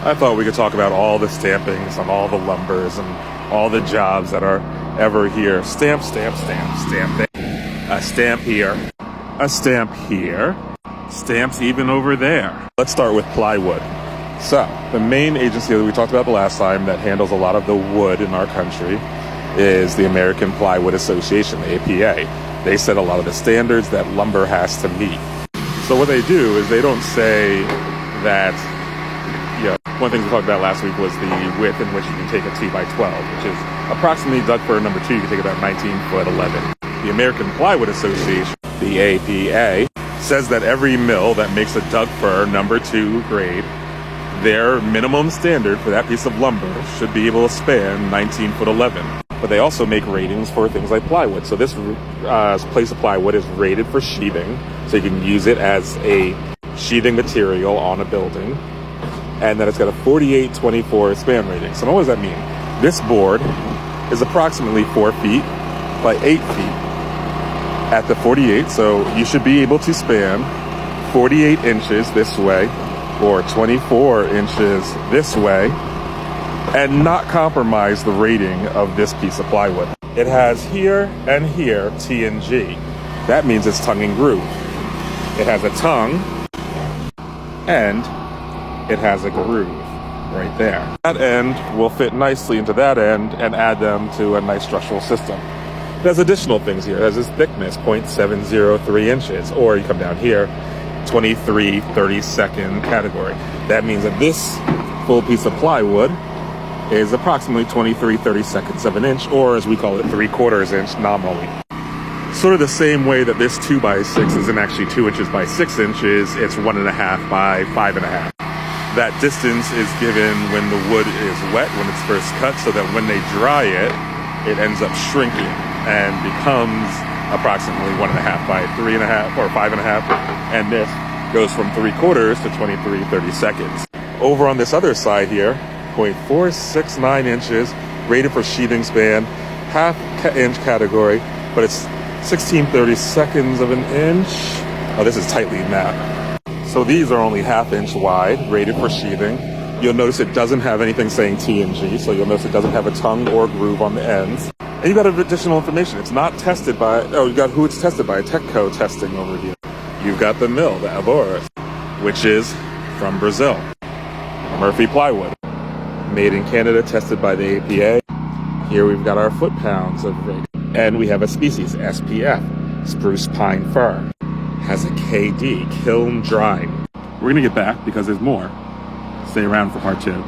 I thought we could talk about all the stampings on all the lumbers and all the jobs that are ever here. Stamp, stamp, stamp, stamp. A stamp here, a stamp here, stamps even over there. Let's start with plywood. So, the main agency that we talked about the last time that handles a lot of the wood in our country is the American Plywood Association, the APA. They set a lot of the standards that lumber has to meet. So what they do is they don't say that, one of the things we talked about last week was the width in which you can take a 2x12, which is approximately Doug fir number 2, you can take about 19 foot 11. The American Plywood Association, the APA, says that every mill that makes a Doug fir number 2 grade, their minimum standard for that piece of lumber should be able to span 19 foot 11. But they also make ratings for things like plywood. So this place of plywood is rated for sheathing, so you can use it as a sheathing material on a building, and that it's got a 48-24 span rating. So what does that mean? This board is approximately 4 feet by 8 feet at the 48, so you should be able to span 48 inches this way or 24 inches this way and not compromise the rating of this piece of plywood. It has here and here T and G. That means it's tongue and groove. It has a tongue and it has a groove right there. That end will fit nicely into that end and add them to a nice structural system. It has additional things here. It has this thickness, 0.703 inches, or you come down here, 23/32 category. That means that this full piece of plywood is approximately 23/32 of an inch, or as we call it, 3/4 inch nominally. Sort of the same way that this 2x6 isn't actually 2 inches by 6 inches, it's 1.5 by 5.5. That distance is given when the wood is wet, when it's first cut, so that when they dry it, it ends up shrinking and becomes approximately 1.5 by 3.5 or 5.5, and this goes from 3/4 to 23/32. Over on this other side here, 0.469 inches, rated for sheathing span, half-inch category, but it's 16/32 of an inch. Oh, this is tightly mapped. So these are only half-inch wide, rated for sheathing. You'll notice it doesn't have anything saying T and G, so you'll notice it doesn't have a tongue or groove on the ends. And you've got additional information. It's not tested by, you've got who it's tested by, Techco testing over here. You've got the mill, the Alvarez, which is from Brazil. Murphy plywood, made in Canada, tested by the APA. Here we've got our foot-pounds of rate. And we have a species, SPF, spruce pine fir. Has a KD, kiln drying. We're gonna get back because there's more. Stay around for part 2.